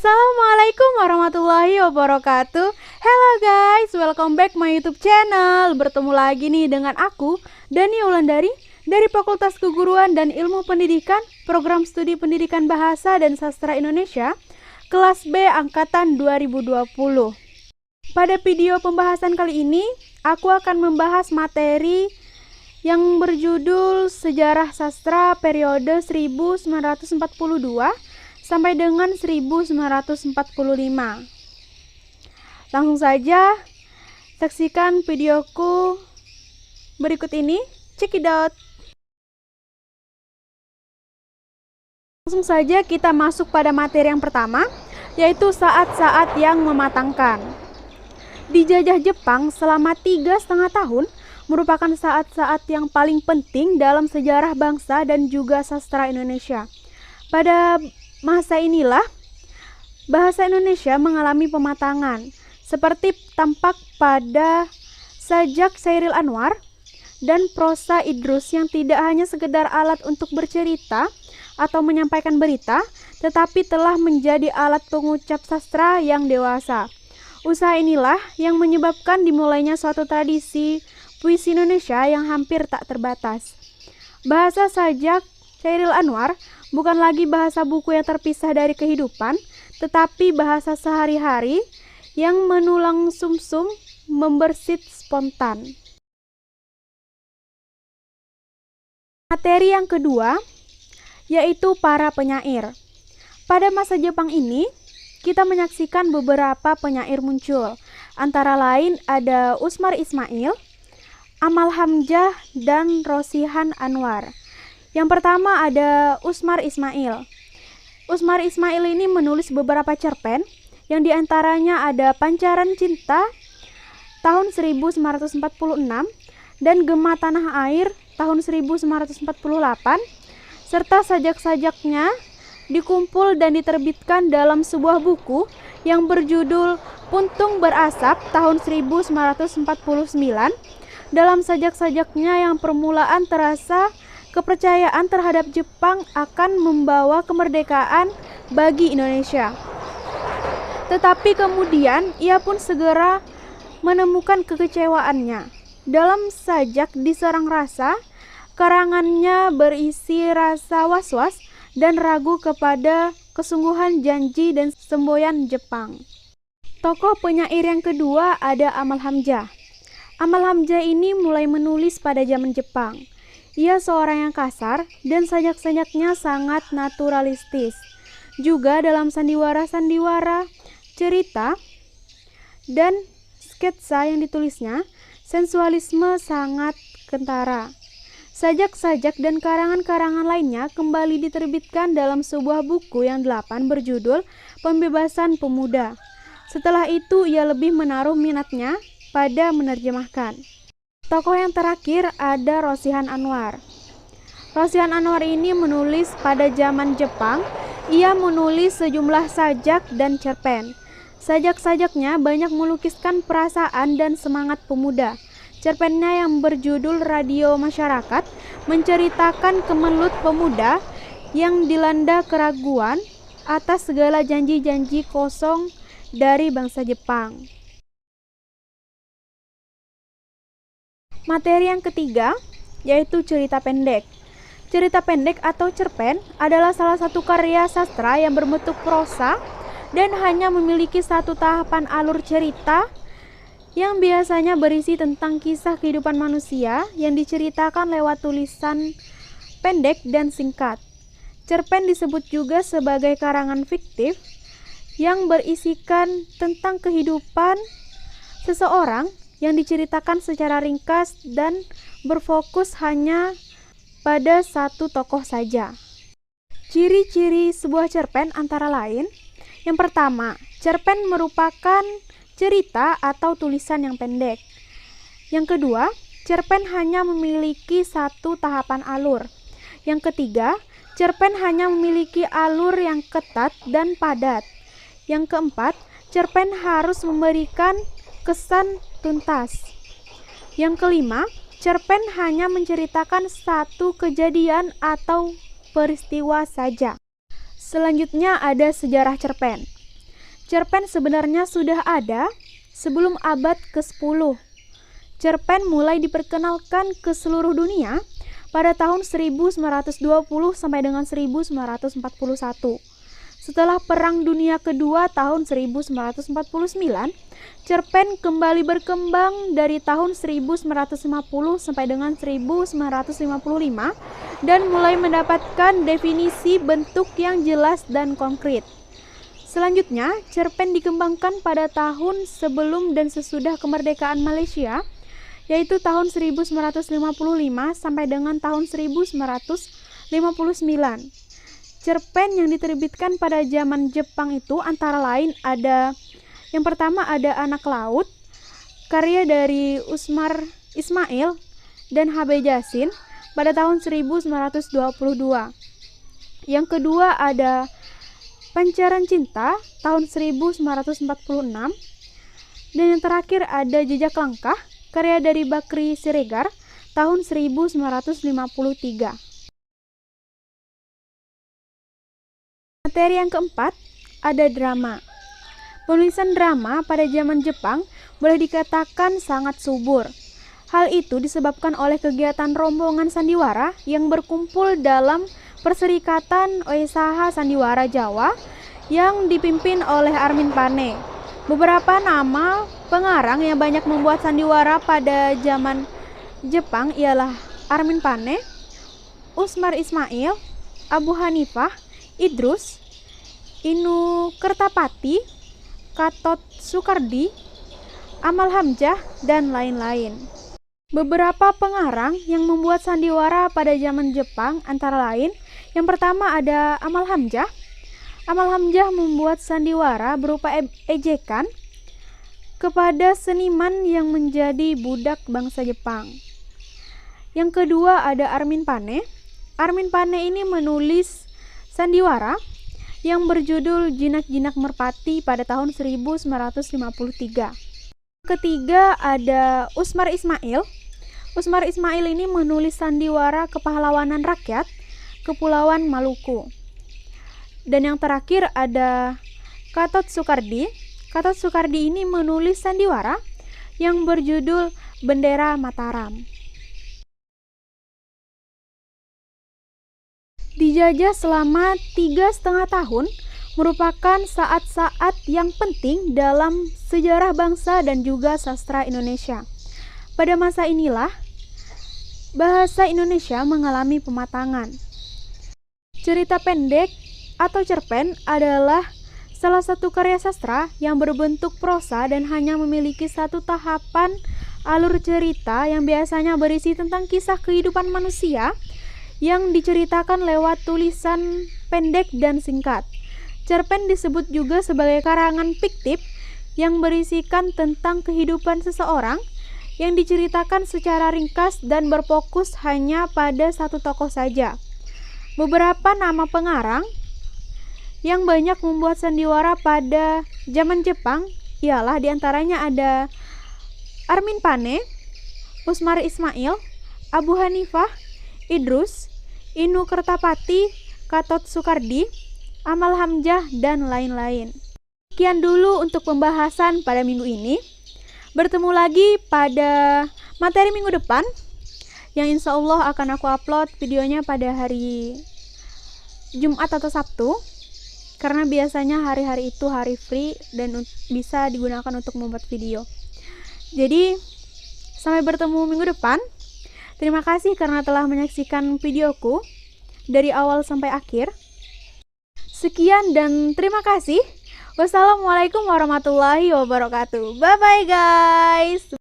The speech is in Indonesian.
Assalamualaikum warahmatullahi wabarakatuh. Hello guys, welcome back my YouTube channel. Bertemu lagi nih dengan aku, Dani Wulandari, dari Fakultas Keguruan dan Ilmu Pendidikan, Program Studi Pendidikan Bahasa dan Sastra Indonesia, kelas B angkatan 2020. Pada video pembahasan kali ini, aku akan membahas materi yang berjudul Sejarah Sastra periode 1942 sampai dengan 1945. Langsung saja saksikan videoku berikut ini. Check it out. Langsung saja kita masuk pada materi yang pertama, yaitu saat-saat yang mematangkan. Dijajah Jepang selama 3,5 tahun merupakan saat-saat yang paling penting dalam sejarah bangsa dan juga sastra Indonesia. Pada masa inilah bahasa Indonesia mengalami pematangan, seperti tampak pada sajak Chairil Anwar dan prosa Idrus yang tidak hanya sekedar alat untuk bercerita atau menyampaikan berita, tetapi telah menjadi alat pengucap sastra yang dewasa. Usaha inilah yang menyebabkan dimulainya suatu tradisi puisi Indonesia yang hampir tak terbatas. Bahasa sajak Chairil Anwar bukan lagi bahasa buku yang terpisah dari kehidupan, tetapi bahasa sehari-hari yang menulang sumsum, membersit spontan. Materi yang kedua, yaitu para penyair. Pada masa Jepang ini, kita menyaksikan beberapa penyair muncul. Antara lain ada Usmar Ismail, Amal Hamzah, dan Rosihan Anwar. Yang pertama ada Usmar Ismail. Usmar Ismail ini menulis beberapa cerpen, yang diantaranya ada Pancaran Cinta tahun 1946 dan Gema Tanah Air tahun 1948, serta sajak-sajaknya dikumpul dan diterbitkan dalam sebuah buku yang berjudul Puntung Berasap tahun 1949. Dalam sajak-sajaknya yang permulaan terasa kepercayaan terhadap Jepang akan membawa kemerdekaan bagi Indonesia. Tetapi kemudian ia pun segera menemukan kekecewaannya. Dalam sajak Diserang Rasa, karangannya berisi rasa was-was dan ragu kepada kesungguhan janji dan semboyan Jepang. Tokoh penyair yang kedua ada Amal Hamzah. Amal Hamzah ini mulai menulis pada zaman Jepang. Ia seorang yang kasar dan sajak-sajaknya sangat naturalistis. Juga dalam sandiwara-sandiwara, cerita, dan sketsa yang ditulisnya, sensualisme sangat kentara. Sajak-sajak dan karangan-karangan lainnya kembali diterbitkan dalam sebuah buku yang 8 berjudul Pembebasan Pemuda. Setelah itu ia lebih menaruh minatnya pada menerjemahkan. Tokoh yang terakhir ada Rosihan Anwar. Rosihan Anwar ini menulis pada zaman Jepang. Ia menulis sejumlah sajak dan cerpen. Sajak-sajaknya banyak melukiskan perasaan dan semangat pemuda. Cerpennya yang berjudul Radio Masyarakat menceritakan kemelut pemuda yang dilanda keraguan atas segala janji-janji kosong dari bangsa Jepang. Materi yang ketiga, yaitu cerita pendek. Cerita pendek atau cerpen adalah salah satu karya sastra yang berbentuk prosa dan hanya memiliki satu tahapan alur cerita yang biasanya berisi tentang kisah kehidupan manusia yang diceritakan lewat tulisan pendek dan singkat. Cerpen disebut juga sebagai karangan fiktif yang berisikan tentang kehidupan seseorang yang diceritakan secara ringkas dan berfokus hanya pada satu tokoh saja. Ciri-ciri sebuah cerpen antara lain, yang pertama, cerpen merupakan cerita atau tulisan yang pendek. Yang kedua, cerpen hanya memiliki satu tahapan alur. Yang ketiga, cerpen hanya memiliki alur yang ketat dan padat. Yang keempat, cerpen harus memberikan kesan tuntas. Yang kelima, cerpen hanya menceritakan satu kejadian atau peristiwa saja. Selanjutnya ada sejarah cerpen. Cerpen sebenarnya sudah ada sebelum abad ke-10. Cerpen mulai diperkenalkan ke seluruh dunia pada tahun 1920 sampai dengan 1941. Setelah Perang Dunia Kedua tahun 1949, cerpen kembali berkembang dari tahun 1950 sampai dengan 1955 dan mulai mendapatkan definisi bentuk yang jelas dan konkret. Selanjutnya, cerpen dikembangkan pada tahun sebelum dan sesudah kemerdekaan Malaysia, yaitu tahun 1955 sampai dengan tahun 1959. Cerpen yang diterbitkan pada zaman Jepang itu antara lain ada, yang pertama ada Anak Laut, karya dari Usmar Ismail dan H.B. Jassin pada tahun 1922. Yang kedua ada Pancaran Cinta tahun 1946, dan yang terakhir ada Jejak Langkah karya dari Bakri Siregar tahun 1953. Materi yang keempat ada drama. Penulisan drama pada zaman Jepang boleh dikatakan sangat subur. Hal itu disebabkan oleh kegiatan rombongan sandiwara yang berkumpul dalam Perserikatan Usaha Sandiwara Jawa yang dipimpin oleh Armin Pane. Beberapa nama pengarang yang banyak membuat sandiwara pada zaman Jepang ialah Armin Pane, Usmar Ismail, Abu Hanifah, Idrus, Inu Kertapati, Katot Sukardi, Amal Hamzah, dan lain-lain. Beberapa pengarang yang membuat sandiwara pada zaman Jepang antara lain, yang pertama ada Amal Hamzah. Amal Hamzah membuat sandiwara berupa ejekan kepada seniman yang menjadi budak bangsa Jepang. Yang kedua ada Armin Pane. Armin Pane ini menulis sandiwara yang berjudul Jinak-Jinak Merpati pada tahun 1953. Ketiga ada Usmar Ismail. Usmar Ismail ini menulis sandiwara kepahlawanan rakyat Kepulauan Maluku. Dan yang terakhir ada Katot Sukardi. Katot Sukardi ini menulis sandiwara yang berjudul Bendera Mataram. Dijajah selama 3,5 tahun merupakan saat-saat yang penting dalam sejarah bangsa dan juga sastra Indonesia. Pada masa inilah bahasa Indonesia mengalami pematangan. Cerita pendek atau cerpen adalah salah satu karya sastra yang berbentuk prosa dan hanya memiliki satu tahapan alur cerita yang biasanya berisi tentang kisah kehidupan manusia yang diceritakan lewat tulisan pendek dan singkat. Cerpen disebut juga sebagai karangan fiktif yang berisikan tentang kehidupan seseorang yang diceritakan secara ringkas dan berfokus hanya pada satu tokoh saja. Beberapa nama pengarang yang banyak membuat sandiwara pada zaman Jepang ialah diantaranya ada Armin Pane, Usmar Ismail, Abu Hanifah, Idrus, Inu Kertapati, Katot Sukardi, Amal Hamzah, dan lain-lain. Sekian dulu untuk pembahasan pada minggu ini. Bertemu lagi pada materi minggu depan yang insya Allah akan aku upload videonya pada hari Jumat atau Sabtu, karena biasanya hari-hari itu hari free dan bisa digunakan untuk membuat video. Jadi sampai bertemu minggu depan. Terima kasih karena telah menyaksikan videoku dari awal sampai akhir. Sekian dan terima kasih. Wassalamualaikum warahmatullahi wabarakatuh. Bye bye guys.